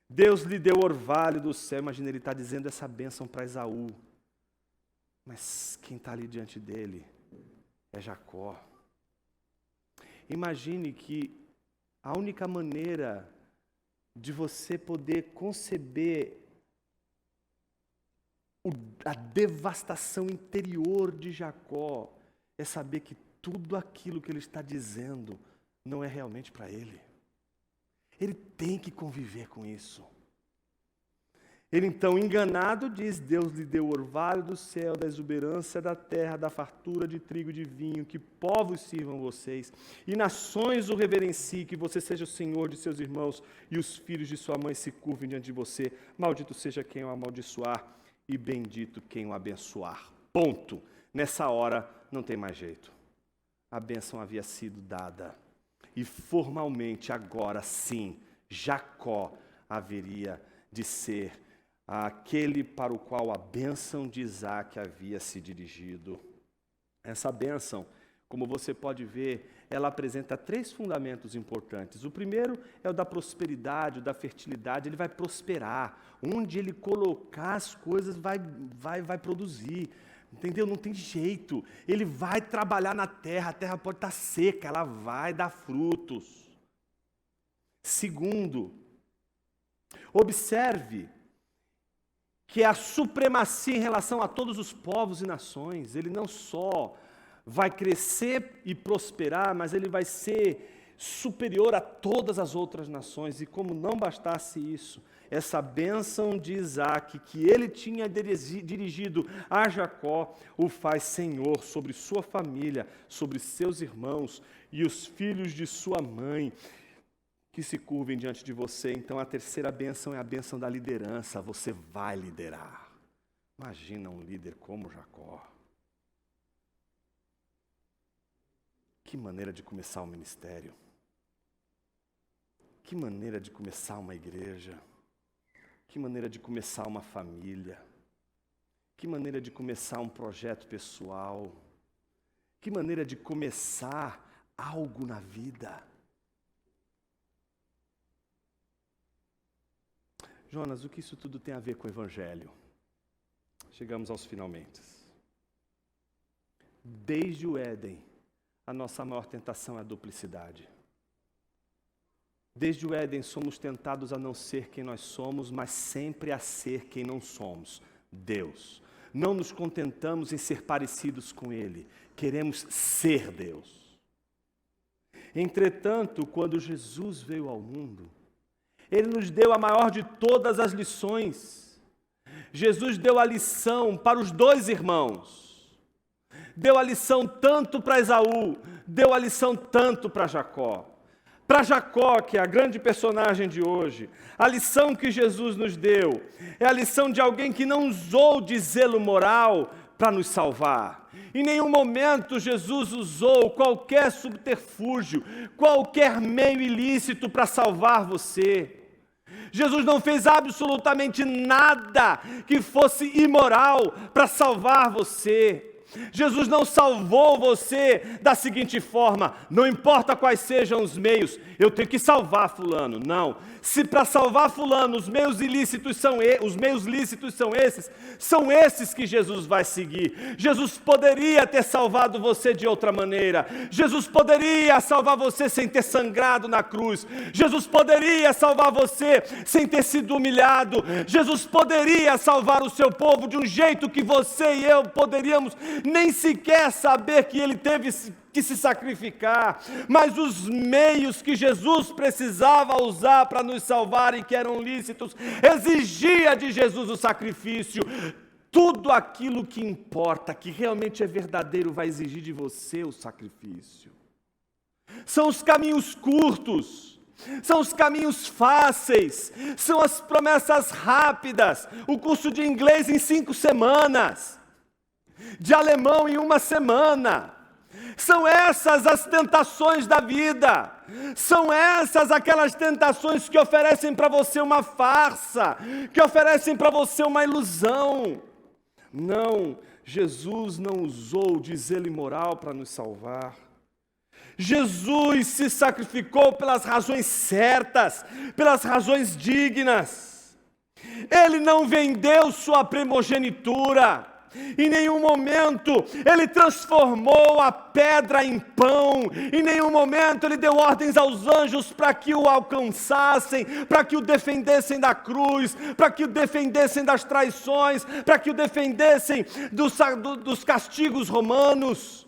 Deus lhe deu orvalho do céu. Imagina, ele está dizendo essa bênção para Esaú. Mas quem está ali diante dele é Jacó. Imagine que a única maneira de você poder conceber a devastação interior de Jacó é saber que tudo aquilo que ele está dizendo não é realmente para ele. Ele tem que conviver com isso. Ele então, enganado, diz, Deus lhe deu o orvalho do céu, da exuberância da terra, da fartura de trigo e de vinho, que povos sirvam vocês, e nações o reverenciem, que você seja o Senhor de seus irmãos, e os filhos de sua mãe se curvem diante de você. Maldito seja quem o amaldiçoar, e bendito quem o abençoar. Ponto. Nessa hora, não tem mais jeito. A bênção havia sido dada. E formalmente, agora sim, Jacó haveria de ser aquele para o qual a bênção de Isaac havia se dirigido. Essa bênção, como você pode ver, ela apresenta 3 fundamentos importantes. O primeiro é o da prosperidade, o da fertilidade. Ele vai prosperar. Onde ele colocar as coisas, vai produzir. Entendeu? Não tem jeito. Ele vai trabalhar na terra, a terra pode estar seca, ela vai dar frutos. Segundo, observe que é a supremacia em relação a todos os povos e nações. Ele não só vai crescer e prosperar, mas ele vai ser superior a todas as outras nações. E como não bastasse isso, essa bênção de Isaac, que ele tinha dirigido a Jacó, o faz senhor sobre sua família, sobre seus irmãos e os filhos de sua mãe, que se curvem diante de você. Então a terceira bênção é a bênção da liderança. Você vai liderar. Imagina um líder como Jacó. Que maneira de começar um ministério. Que maneira de começar uma igreja. Que maneira de começar uma família. Que maneira de começar um projeto pessoal. Que maneira de começar algo na vida. Jonas, o que isso tudo tem a ver com o Evangelho? Chegamos aos finalmente. Desde o Éden, a nossa maior tentação é a duplicidade. Desde o Éden, somos tentados a não ser quem nós somos, mas sempre a ser quem não somos, Deus. Não nos contentamos em ser parecidos com Ele, queremos ser Deus. Entretanto, quando Jesus veio ao mundo, Ele nos deu a maior de todas as lições. Jesus deu a lição para os 2 irmãos. Deu a lição tanto para Esaú, deu a lição tanto para Jacó. Para Jacó, que é a grande personagem de hoje, a lição que Jesus nos deu é a lição de alguém que não usou de zelo moral para nos salvar. Em nenhum momento Jesus usou qualquer subterfúgio, qualquer meio ilícito para salvar você. Jesus não fez absolutamente nada que fosse imoral para salvar você. Jesus não salvou você da seguinte forma: não importa quais sejam os meios, eu tenho que salvar fulano. Não. Se para salvar fulano os meios lícitos são esses que Jesus vai seguir. Jesus poderia ter salvado você de outra maneira. Jesus poderia salvar você sem ter sangrado na cruz. Jesus poderia salvar você sem ter sido humilhado. Jesus poderia salvar o seu povo de um jeito que você e eu poderíamos nem sequer saber que ele teve que se sacrificar, mas os meios que Jesus precisava usar para nos salvar e que eram lícitos, exigia de Jesus o sacrifício. Tudo aquilo que importa, que realmente é verdadeiro, vai exigir de você o sacrifício. São os caminhos curtos, são os caminhos fáceis, são as promessas rápidas, o curso de inglês em 5 semanas, de alemão em 1 semana. São essas as tentações da vida. São essas aquelas tentações que oferecem para você uma farsa, que oferecem para você uma ilusão. Não, Jesus não usou de zelo imoral para nos salvar. Jesus se sacrificou pelas razões certas, pelas razões dignas. Ele não vendeu sua primogenitura. Em nenhum momento ele transformou a pedra em pão. Em nenhum momento ele deu ordens aos anjos para que o alcançassem, para que o defendessem da cruz, para que o defendessem das traições, para que o defendessem dos castigos romanos.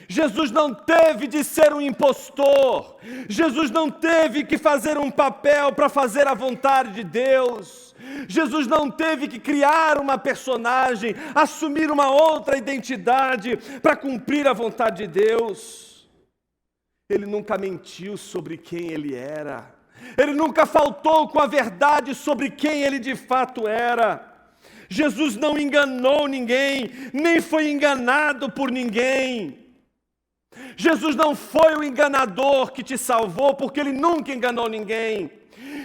Jesus não teve de ser um impostor. Jesus não teve que fazer um papel para fazer a vontade de Deus. Jesus não teve que criar uma personagem, assumir uma outra identidade para cumprir a vontade de Deus. Ele nunca mentiu sobre quem ele era. Ele nunca faltou com a verdade sobre quem ele de fato era. Jesus não enganou ninguém, nem foi enganado por ninguém. Jesus não foi o enganador que te salvou, porque ele nunca enganou ninguém.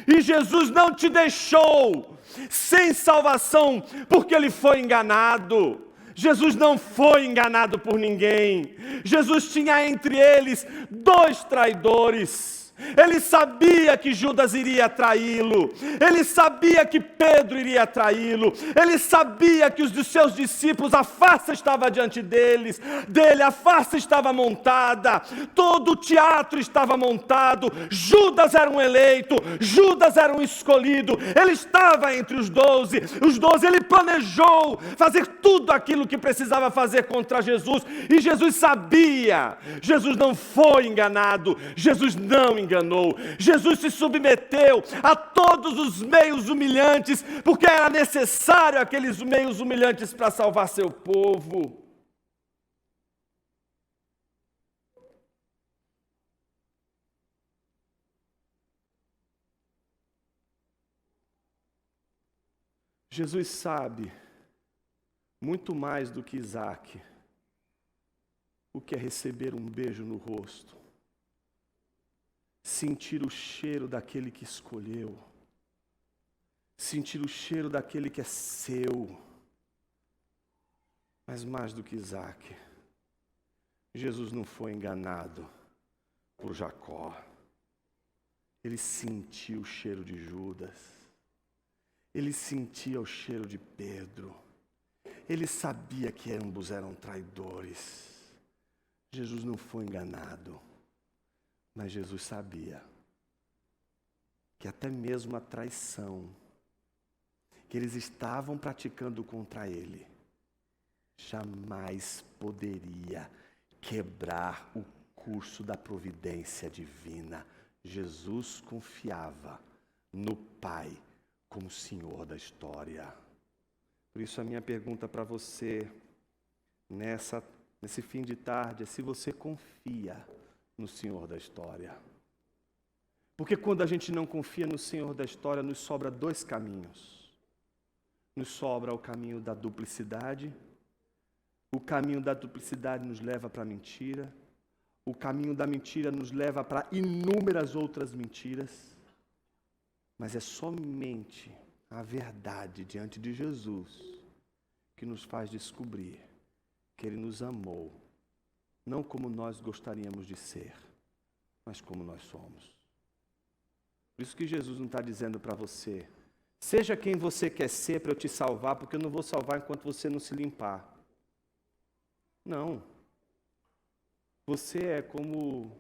E Jesus não te deixou sem salvação, porque ele foi enganado. Jesus não foi enganado por ninguém. Jesus tinha entre eles 2 traidores. Ele sabia que Judas iria traí-lo. Ele sabia que Pedro iria traí-lo. Ele sabia que os dos seus discípulos, a farsa estava diante dele, a farsa estava montada. Todo o teatro estava montado. Judas era um eleito. Judas era um escolhido. Ele estava entre os 12. Os 12, ele planejou fazer tudo aquilo que precisava fazer contra Jesus. E Jesus sabia. Jesus não foi enganado. Jesus não enganou. Jesus se submeteu a todos os meios humilhantes, porque era necessário aqueles meios humilhantes para salvar seu povo. Jesus sabe muito mais do que Isaac o que é receber um beijo no rosto, sentir o cheiro daquele que escolheu, sentir o cheiro daquele que é seu. Mas mais do que Isaac, Jesus não foi enganado por Jacó. Ele sentiu o cheiro de Judas, ele sentia o cheiro de Pedro, ele sabia que ambos eram traidores. Jesus não foi enganado. Mas Jesus sabia que até mesmo a traição que eles estavam praticando contra ele jamais poderia quebrar o curso da providência divina. Jesus confiava no Pai como Senhor da história. Por isso a minha pergunta para você nesse fim de tarde é se você confia no Senhor da história. Porque quando a gente não confia no Senhor da história, nos sobra 2 caminhos. Nos sobra o caminho da duplicidade. O caminho da duplicidade nos leva para a mentira. O caminho da mentira nos leva para inúmeras outras mentiras. Mas é somente a verdade diante de Jesus que nos faz descobrir que Ele nos amou, não como nós gostaríamos de ser, mas como nós somos. Por isso que Jesus não está dizendo para você, seja quem você quer ser para eu te salvar, porque eu não vou salvar enquanto você não se limpar. Não. Você é como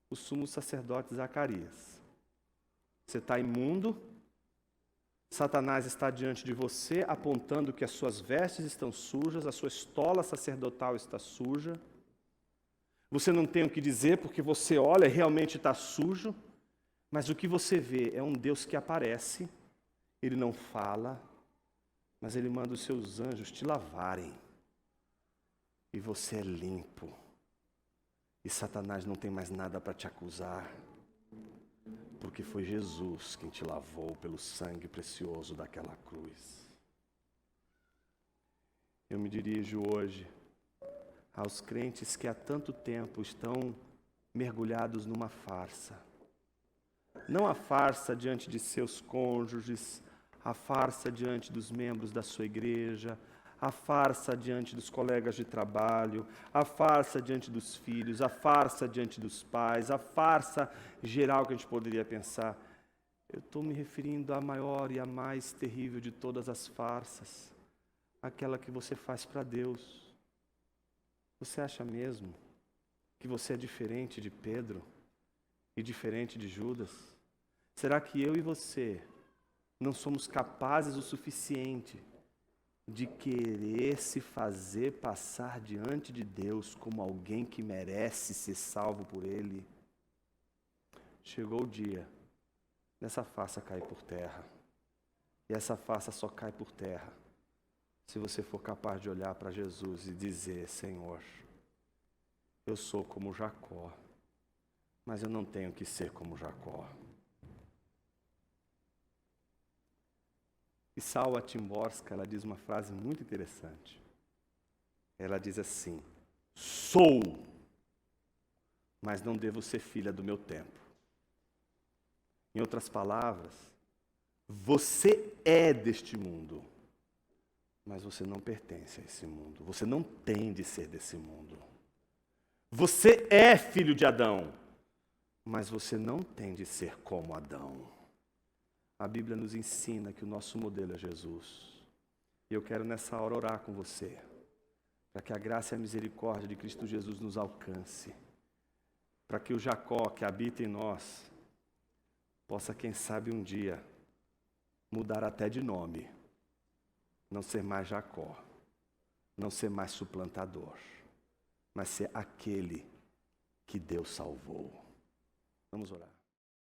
o sumo sacerdote Zacarias. Você está imundo, Satanás está diante de você, apontando que as suas vestes estão sujas, a sua estola sacerdotal está suja. Você não tem o que dizer porque você olha, realmente está sujo, mas o que você vê é um Deus que aparece, Ele não fala, mas Ele manda os seus anjos te lavarem. E você é limpo. E Satanás não tem mais nada para te acusar, porque foi Jesus quem te lavou pelo sangue precioso daquela cruz. Eu me dirijo hoje aos crentes que há tanto tempo estão mergulhados numa farsa. Não a farsa diante de seus cônjuges, a farsa diante dos membros da sua igreja, a farsa diante dos colegas de trabalho, a farsa diante dos filhos, a farsa diante dos pais, a farsa geral que a gente poderia pensar. Eu estou me referindo à maior e à mais terrível de todas as farsas, aquela que você faz para Deus. Você acha mesmo que você é diferente de Pedro e diferente de Judas? Será que eu e você não somos capazes o suficiente de querer se fazer passar diante de Deus como alguém que merece ser salvo por Ele? Chegou o dia dessa farsa cair por terra. E essa farsa só cai por terra se você for capaz de olhar para Jesus e dizer: Senhor, eu sou como Jacó, mas eu não tenho que ser como Jacó. E Saula Timborska, ela diz uma frase muito interessante. Ela diz assim: sou, mas não devo ser filha do meu tempo. Em outras palavras, você é deste mundo, Mas você não pertence a esse mundo. Você não tem de ser desse mundo. Você é filho de Adão, mas você não tem de ser como Adão. A Bíblia nos ensina que o nosso modelo é Jesus. E eu quero nessa hora orar com você, para que a graça e a misericórdia de Cristo Jesus nos alcance, para que o Jacó que habita em nós possa, quem sabe, um dia mudar até de nome, não ser mais Jacó, não ser mais suplantador, mas ser aquele que Deus salvou. Vamos orar.